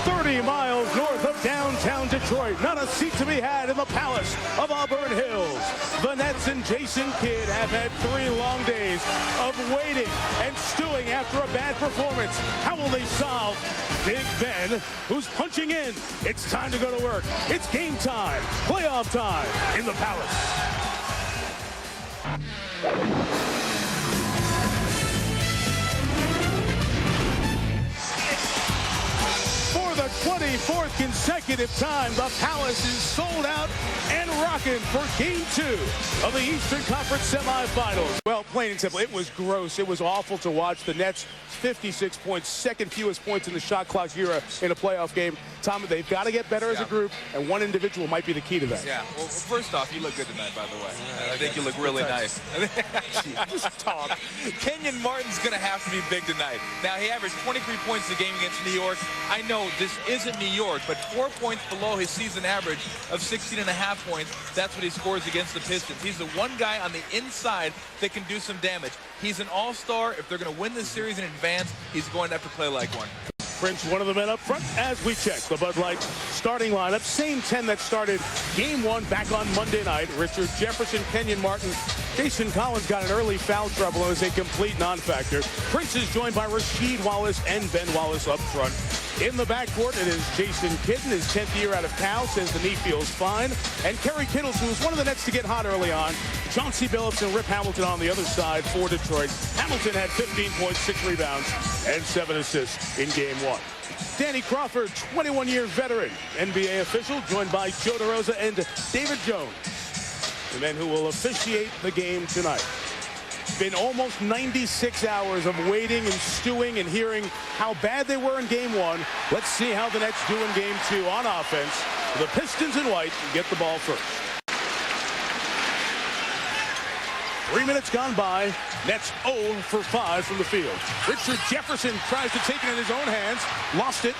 30 miles north of downtown Detroit. Not a seat to be had in the Palace of Auburn Hills. The Nets and Jason Kidd have had 3 long days of waiting and stewing after a bad performance. How will they solve Big Ben, who's punching in? It's time to go to work. It's game time, playoff time in the Palace. For the 24th consecutive time, the Palace is sold out and rocking for Game 2 of the Eastern Conference Semifinals. Well, plain and simple, it was gross. It was awful to watch. The Nets, 56 points, second fewest points in the shot clock era in a playoff game. Tom, they've got to get better as a group, and one individual might be the key to that. Yeah, well, first off, you look good tonight, by the way. I think you look really nice. Just talk. Kenyon Martin's going to have to be big tonight. Now, he averaged 23 points in the game against New York. I know this isn't New York, but 4 points below his season average of 16.5 points. That's what he scores against the Pistons. He's the one guy on the inside that can do some damage. He's an all-star. If they're going to win this series in advance, he's going to have to play like one. Prince, one of the men up front, as we check the Bud Light starting lineup. Same 10 that started Game 1 back on Monday night. Richard Jefferson, Kenyon Martin. Jason Collins got an early foul trouble and is a complete non-factor. Prince is joined by Rasheed Wallace and Ben Wallace up front. In the backcourt, it is Jason Kidd, his 10th year out of Cal, says the knee feels fine. And Kerry Kittles, who was one of the Nets to get hot early on. Chauncey Billups and Rip Hamilton on the other side for Detroit. Hamilton had 15 points, 6 rebounds, and 7 assists in Game 1. Danny Crawford, 21-year veteran, NBA official, joined by Joe DeRosa and David Jones, the men who will officiate the game tonight. Been almost 96 hours of waiting and stewing and hearing how bad they were in Game 1. Let's see how the Nets do in Game 2 on offense. The Pistons in white get the ball first. 3 minutes gone by. Nets 0 for 5 from the field. Richard Jefferson tries to take it in his own hands. Lost it.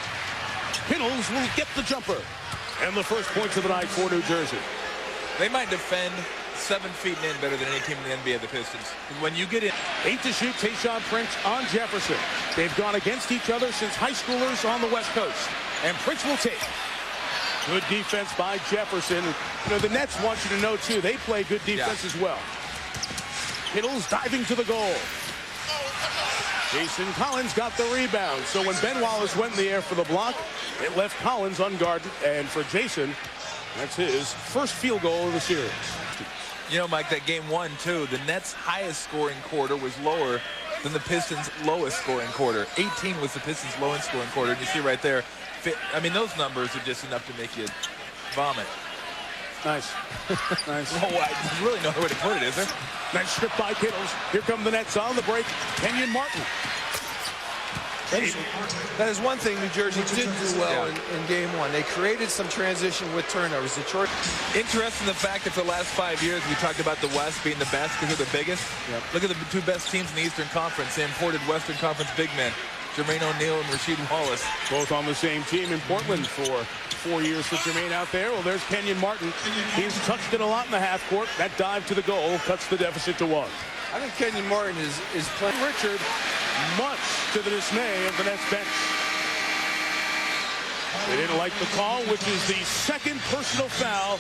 Kittles will get the jumper. And the first points of the night for New Jersey. They might defend 7 feet and in better than any team in the NBA, the Pistons. When you get in. 8 to shoot, Tayshaun Prince on Jefferson. They've gone against each other since high schoolers on the West Coast. And Prince will take. Good defense by Jefferson. You know, the Nets want you to know, too, they play good defense as well. Kittles diving to the goal. Jason Collins got the rebound. So when Ben Wallace went in the air for the block, it left Collins unguarded. And for Jason, that's his first field goal of the series. You know, Mike, that Game 1, too, the Nets' highest scoring quarter was lower than the Pistons' lowest scoring quarter. 18 was the Pistons' lowest scoring quarter. And you see right there, I mean, those numbers are just enough to make you vomit. Nice. Nice. Oh, there's really no other way to put it, is there? Nice strip by Kittles. Here come the Nets on the break. Kenyon Martin. That is one thing New Jersey did do well in Game 1. They created some transition with turnovers. Detroit. Interesting the fact that for the last 5 years we talked about the West being the best because they're the biggest. Yep. Look at the 2 best teams in the Eastern Conference. They imported Western Conference big men, Jermaine O'Neal and Rasheed Wallace. Both on the same team in Portland for 4 years for Jermaine out there. Well, there's Kenyon Martin. He's touched it a lot in the half court. That dive to the goal cuts the deficit to 1. I think Kenyon Martin is playing. Richard, much to the dismay of the Nets bench. They didn't like the call, which is the second personal foul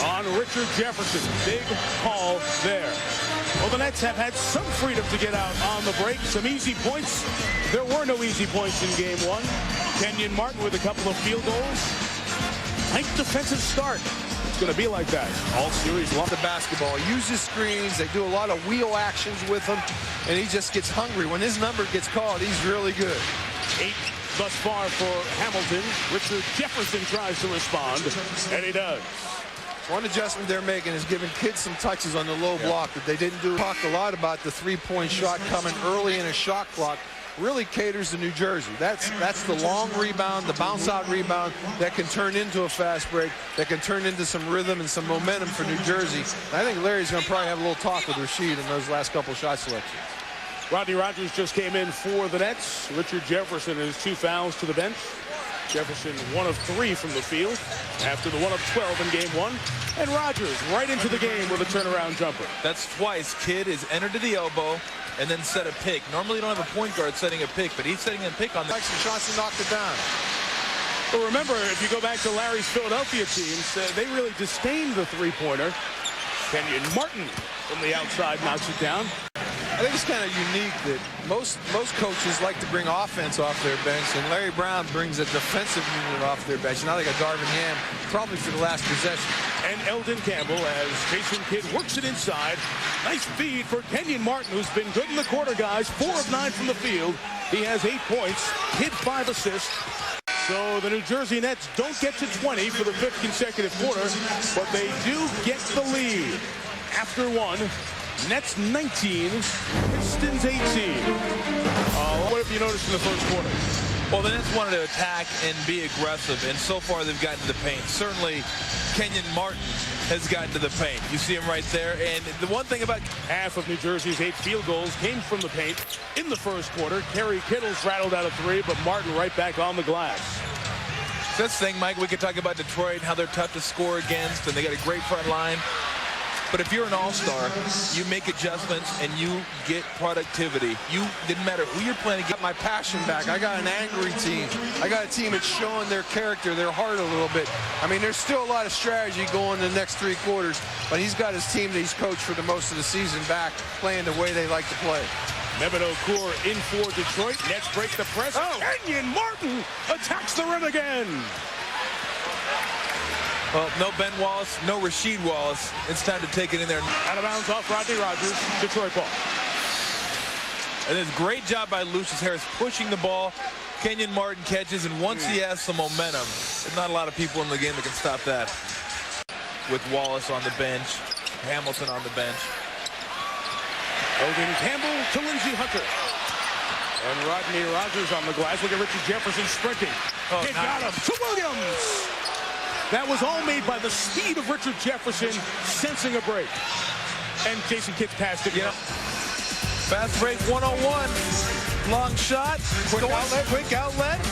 on Richard Jefferson. Big call there. Well, the Nets have had some freedom to get out on the break. Some easy points. There were no easy points in Game 1. Kenyon Martin with a couple of field goals. Tight defensive start. It's going to be like that all series long. The basketball uses screens. They do a lot of wheel actions with him, and he just gets hungry. When his number gets called, he's really good. 8 thus far for Hamilton. Richard Jefferson tries to respond, and he does. One adjustment they're making is giving kids some touches on the low block that they didn't do. Talked a lot about the three-point shot coming early in a shot clock. Really caters to New Jersey. That's the long rebound, the bounce-out rebound that can turn into a fast break, that can turn into some rhythm and some momentum for New Jersey. And I think Larry's going to probably have a little talk with Rasheed in those last couple shot selections. Rodney Rogers just came in for the Nets. Richard Jefferson has 2 fouls to the bench. Jefferson 1 of 3 from the field after the 1 of 12 in Game 1. And Rogers right into the game with a turnaround jumper. That's twice. Kidd is entered to the elbow and then set a pick. Normally you don't have a point guard setting a pick, but he's setting a pick on the... Chauncey knocked it down. Well, remember, if you go back to Larry's Philadelphia teams, they really disdained the three-pointer. Kenyon Martin from the outside knocks it down. I think it's kind of unique that most coaches like to bring offense off their bench, and Larry Brown brings a defensive unit off their bench. Now they got Darvin Ham probably for the last possession. And Eldon Campbell as Jason Kidd works it inside. Nice feed for Kenyon Martin, who's been good in the quarter, guys. 4 of 9 from the field. He has 8 points, Kidd 5 assists. So the New Jersey Nets don't get to 20 for the 5th consecutive quarter, but they do get the lead. After one, Nets 19, Pistons 18. What have you noticed in the first quarter? Well, the Nets wanted to attack and be aggressive, and so far they've gotten to the paint. Certainly, Kenyon Martin has gotten to the paint. You see him right there. And the one thing about half of New Jersey's 8 field goals came from the paint in the first quarter. Kerry Kittles rattled out a 3, but Martin right back on the glass. This thing, Mike, we could talk about Detroit and how they're tough to score against, and they got a great front line. But if you're an all-star, you make adjustments and you get productivity. You didn't matter who you're playing against. I got my passion back. I got an angry team. I got a team that's showing their character, their heart a little bit. I mean, there's still a lot of strategy going the next 3 quarters, but he's got his team that he's coached for the most of the season back, playing the way they like to play. Mehmet Okur in for Detroit. Nets break the press. Kenyon Martin attacks the rim again. Well, no Ben Wallace, no Rasheed Wallace. It's time to take it in there. Out of bounds off Rodney Rogers. Detroit ball. And it's a great job by Lucious Harris pushing the ball. Kenyon Martin catches, and once he has some momentum, there's not a lot of people in the game that can stop that. With Wallace on the bench, Hamilton on the bench. Eldon Campbell to Lindsey Hunter. And Rodney Rogers on the glass. Look at Richard Jefferson sprinting. He got him to Williams. That was all made by the speed of Richard Jefferson sensing a break. And Jason Kidd passed it. Yeah. Fast break 101. Long shot. Quick outlet.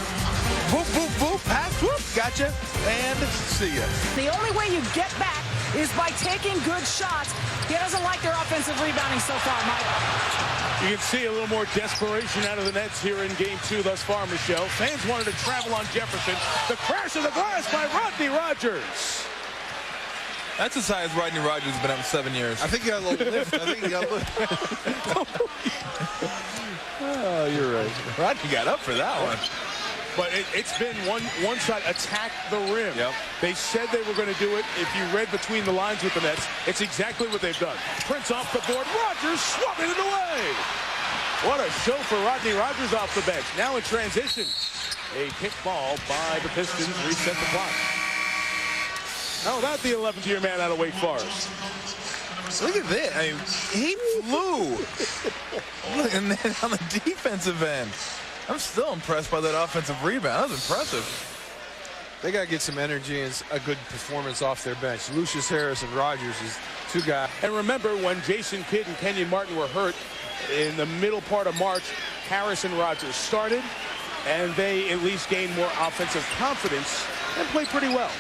Boop, boop, boop. Pass. Whoop. Gotcha. And see ya. The only way you get back is by taking good shots. He doesn't like their offensive rebounding so far, Mike. You can see a little more desperation out of the Nets here in Game 2 thus far, Michelle. Fans wanted to travel on Jefferson. The crash of the glass by Rodney Rogers. That's as high as Rodney Rogers has been out in 7 years. I think he got a little lift. I think he got a little. Oh, you're right. Rodney got up for that one. But it's been one side attack the rim. Yep. They said they were going to do it. If you read between the lines with the Nets, it's exactly what they've done. Prince off the board. Rogers swapping it away. What a show for Rodney Rogers off the bench. Now in transition. A kick ball by the Pistons. Reset the clock. How about the 11th-year man out of Wake Forest? Look at this. I mean, he flew. And then on the defensive end. I'm still impressed by that offensive rebound. That was impressive. They got to get some energy and a good performance off their bench. Lucious Harris and Rogers is 2 guys. And remember, when Jason Kidd and Kenyon Martin were hurt in the middle part of March, Harris and Rogers started, and they at least gained more offensive confidence and played pretty well.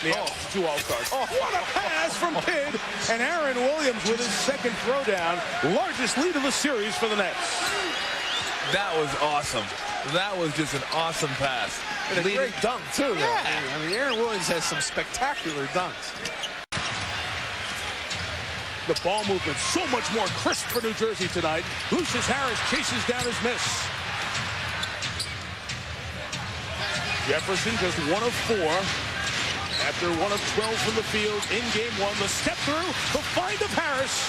The 2 All-Stars. What a pass from Kidd, and Aaron Williams with his 2nd throwdown. Largest lead of the series for the Nets. That was awesome. That was just an awesome pass. And a great dunk, too. Yeah. I mean, Aaron Williams has some spectacular dunks. The ball movement so much more crisp for New Jersey tonight. Lucious Harris chases down his miss. Jefferson just 1 of 4. After 1 of 12 from the field in Game 1. The step through, the find of Harris.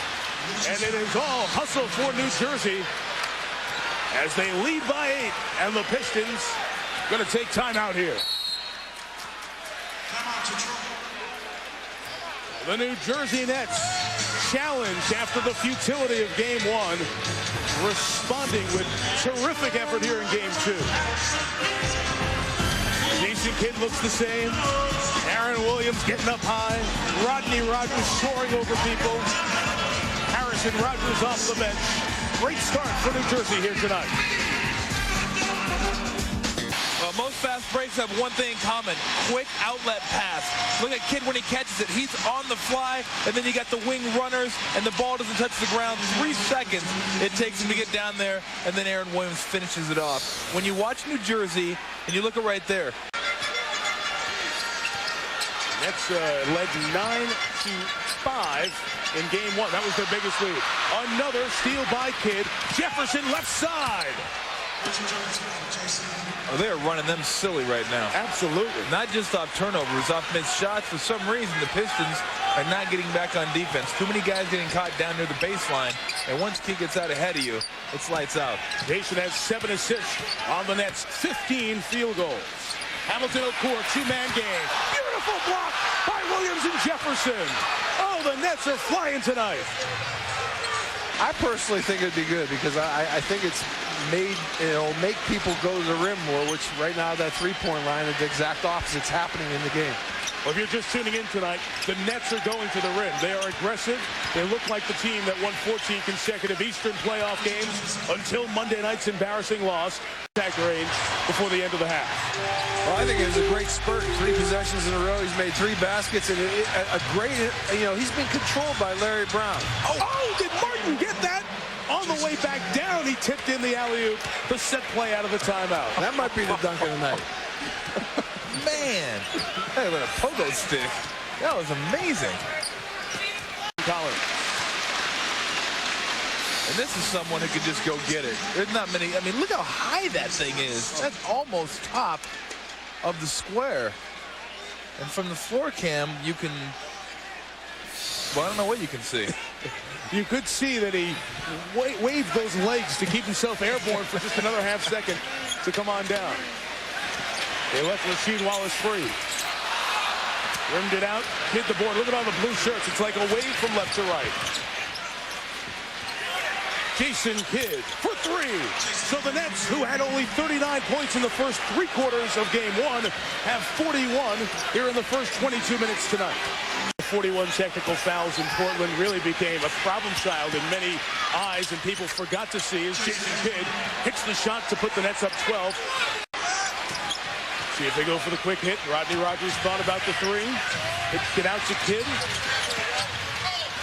And it is all hustle for New Jersey as they lead by 8, and the Pistons going to take time out here. The New Jersey Nets challenged after the futility of Game 1, responding with terrific effort here in Game 2. Jason Kidd looks the same. Aaron Williams getting up high. Rodney Rogers soaring over people. Harris and Rogers off the bench. Great start for New Jersey here tonight. Well, most fast breaks have one thing in common. Quick outlet pass. Look at Kidd when he catches it. He's on the fly, and then you got the wing runners, and the ball doesn't touch the ground. 3 seconds it takes him to get down there, and then Aaron Williams finishes it off. When you watch New Jersey, and you look at right there, Nets led 9-5 in game one. That was their biggest lead. Another steal by Kidd. Jefferson left side. Oh, they are running them silly right now. Absolutely. Not just off turnovers, off missed shots. For some reason, the Pistons are not getting back on defense. Too many guys getting caught down near the baseline. And once Kidd gets out ahead of you, it's lights out. Jason has 7 assists on the Nets, 15 field goals. Hamilton O'Court, two-man game. Beautiful block by Williams and Jefferson. Oh, the Nets are flying tonight. I personally think it'd be good because I think it's it'll make people go to the rim more, which right now that three-point line is the exact opposite's happening in the game. Well, if you're just tuning in tonight, the Nets are going to the rim. They are aggressive. They look like the team that won 14 consecutive Eastern playoff games until Monday night's embarrassing loss. Attack range before the end of the half. Well, I think it was a great spurt. 3 possessions in a row. He's made 3 baskets and a great, he's been controlled by Larry Brown. Oh, did Martin get that? On the way back down, he tipped in the alley-oop, the set play out of the timeout. That might be the dunk of the night. Man, hey, with a pogo stick. That was amazing. Collins. And this is someone who could just go get it. There's not many. I mean, look how high that thing is. That's almost top of the square. And from the floor cam, you can, well, I don't know what you can see. You could see that he waved those legs to keep himself airborne for just another half second to come on down. They left Rasheed Wallace free. Rimmed it out, hit the board. Look at all the blue shirts. It's like a wave from left to right. Jason Kidd for 3. So the Nets, who had only 39 points in the first 3 quarters of game 1, have 41 here in the first 22 minutes tonight. 41 technical fouls in Portland really became a problem child in many eyes, and people forgot to see as Jason Kidd hits the shot to put the Nets up 12. See if they go for the quick hit. Rodney Rogers thought about the 3. Hits it out to Kidd.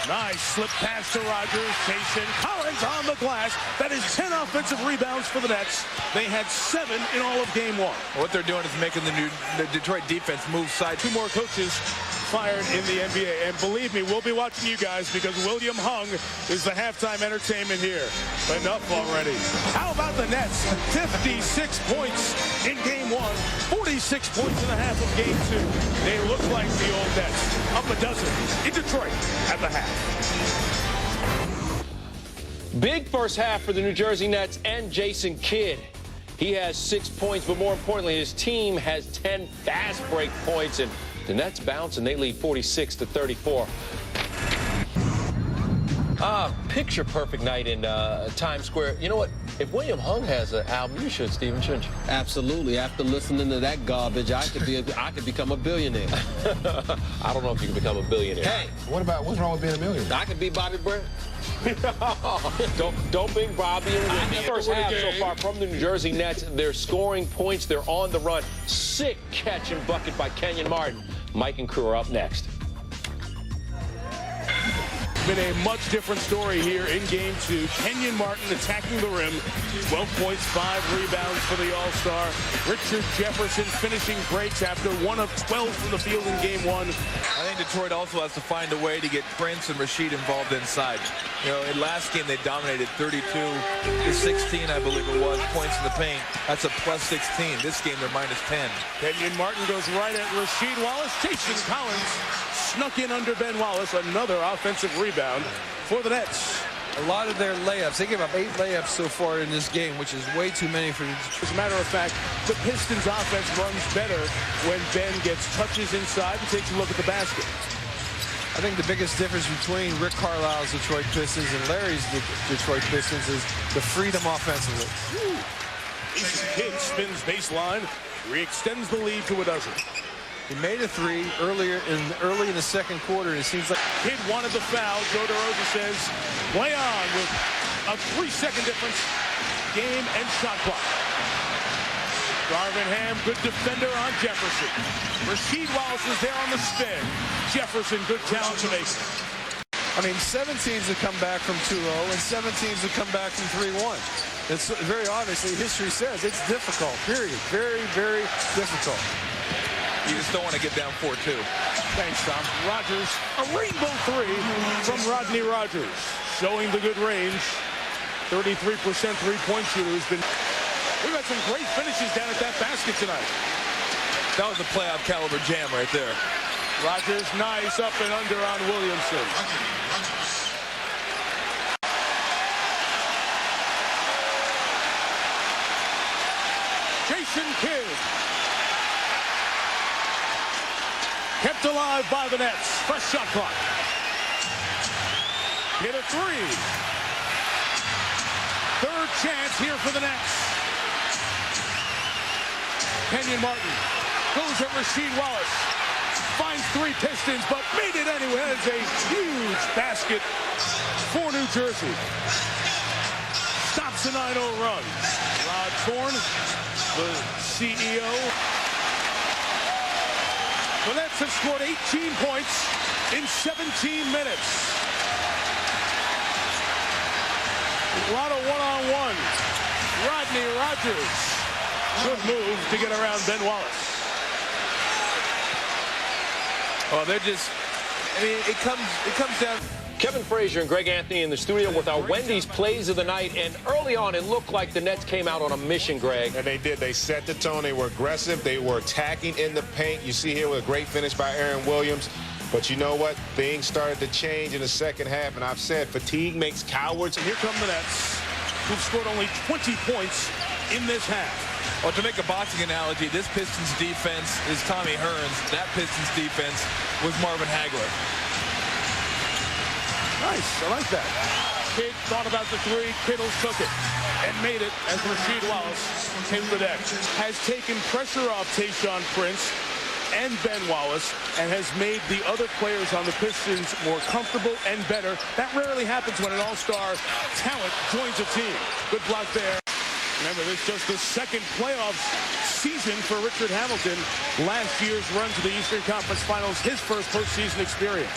Nice slip pass to Rogers. Jason Collins on the glass. That is 10 offensive rebounds for the Nets. They had 7 in all of game 1. What they're doing is making the Detroit defense move side. 2 more coaches fired in the NBA. And believe me, we'll be watching you guys because William Hung is the halftime entertainment here. Enough already. How about the Nets? 56 points in game 1, 46 points in the half of game 2. They look like the old Nets. Up a dozen in Detroit at the half. Big first half for the New Jersey Nets and Jason Kidd. He has 6 points, but more importantly, his team has 10 fast break points, and the Nets bounce and they lead 46-34. Picture perfect night in Times Square. You know what? If William Hung has an album, you should, Steven, shouldn't you? Absolutely. After listening to that garbage, I could become a billionaire. I don't know if you can become a billionaire. Hey, what's wrong with being a millionaire? I could be Bobby Brown. Don't bring Bobby in. The first half so far from the New Jersey Nets, they're scoring points. They're on the run. Sick catch and bucket by Kenyon Martin. Mike and crew are up next. Been a much different story here in game 2. Kenyon Martin attacking the rim. 12 points, 5 rebounds for the All-Star. Richard Jefferson finishing breaks after 1 of 12 from the field in game 1. I think Detroit also has to find a way to get Prince and Rasheed involved inside. You know, in last game they dominated 32 to 16, I believe it was, points in the paint. That's a plus 16. This game they're minus 10. Kenyon Martin goes right at Rasheed Wallace. Jason Collins snuck in under Ben Wallace. Another offensive rebound for the Nets. A lot of their layups. They gave up 8 layups so far in this game, which is way too many for the Detroit. As a matter of fact, the Pistons offense runs better when Ben gets touches inside and takes a look at the basket. I think the biggest difference between Rick Carlisle's Detroit Pistons and Larry's Detroit Pistons is the freedom offensively. Jason Kidd spins baseline, re-extends the lead to a dozen. He made a 3 early in the second quarter, and it seems like Kidd wanted the foul. Joe DeRosa says, play on with a 3-second difference. Game and shot clock. Darvin Ham, good defender on Jefferson. Rasheed Wallace is there on the spin. Jefferson, good talent to make it. I mean, 7 teams have come back from 2-0, and 7 teams have come back from 3-1. It's very obviously, history says it's difficult, period. Very, very difficult. You just don't want to get down 4-2. Thanks, Tom. Rogers, a rainbow three from Rodney Rogers, showing the good range. 33% three-point shooter has been. We've had some great finishes down at that basket tonight. That was a playoff caliber jam right there. Rogers, nice up and under on Williamson. Jason Kidd. Kept alive by the Nets. Fresh shot clock. Hit a three. Third chance here for the Nets. Kenyon Martin goes at Rasheed Wallace. Finds three Pistons, but made it anyway. It's a huge basket for New Jersey. Stops a 9-0 run. Rod Thorne, the CEO. The Nets have scored 18 points in 17 minutes. A lot of one-on-one. Rodney Rogers. Good move to get around Ben Wallace. Oh, they're just, I mean, it comes down. Kevin Frazier and Greg Anthony in the studio with our Wendy's plays of the night. And early on, it looked like the Nets came out on a mission, Greg. And they did. They set the tone. They were aggressive. They were attacking in the paint. You see here with a great finish by Aaron Williams. But you know what? Things started to change in the second half. And I've said fatigue makes cowards. And here come the Nets, who've scored only 20 points in this half. Well, to make a boxing analogy, this Pistons defense is Tommy Hearns. That Pistons defense was Marvin Hagler. Nice, I like that. Kidd thought about the three, Kittles took it and made it as Rasheed Wallace came to the deck. Has taken pressure off Tayshaun Prince and Ben Wallace and has made the other players on the Pistons more comfortable and better. That rarely happens when an all-star talent joins a team. Good block there. Remember, this is just the second playoff season for Richard Hamilton. Last year's run to the Eastern Conference Finals, his first postseason experience.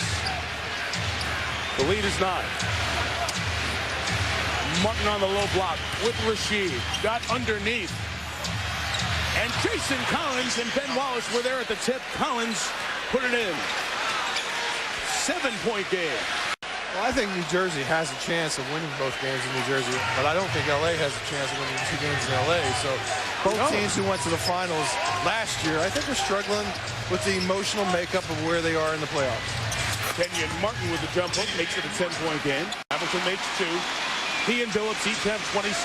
The lead is 9. Martin on the low block with Rasheed. Got underneath. And Jason Collins and Ben Wallace were there at the tip. Collins put it in. 7-point game. Well, I think New Jersey has a chance of winning both games in New Jersey, but I don't think LA has a chance of winning 2 games in LA. So both teams who went to the finals last year, I think, are struggling with the emotional makeup of where they are in the playoffs. Kenyon Martin with the jump hook makes it a 10-point game. Hamilton makes 2. He and Billups each have 26.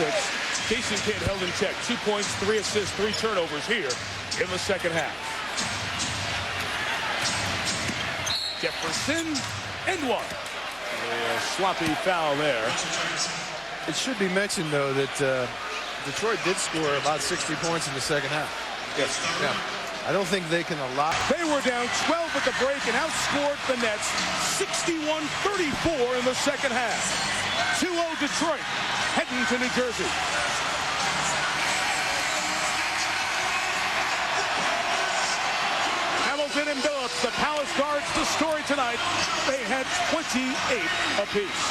Jason Kidd held in check. 2 points, 3 assists, 3 turnovers here in the second half. Jefferson and 1. A sloppy foul there. It should be mentioned, though, that Detroit did score about 60 points in the second half. Yes. Yeah. I don't think they can allow. They were down 12 at the break and outscored the Nets 61-34 in the second half. 2-0 Detroit heading to New Jersey. Hamilton and Billups, the Palace guards, the story tonight. They had 28 apiece.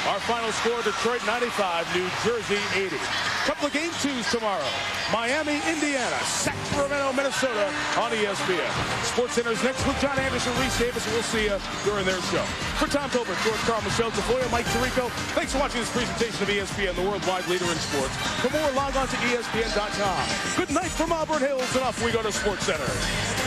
Our final score, Detroit 95, New Jersey 80. Couple of game 2s tomorrow. Miami, Indiana, Sacramento, Minnesota on ESPN. SportsCenter's next with John Anderson, Reese Davis, and we'll see you during their show. For Tom Tolbert, George Carl, Michelle Tafoya, Mike Tirico, thanks for watching this presentation of ESPN, the worldwide leader in sports. For more, log on to ESPN.com. Good night from Auburn Hills, and off we go to SportsCenter.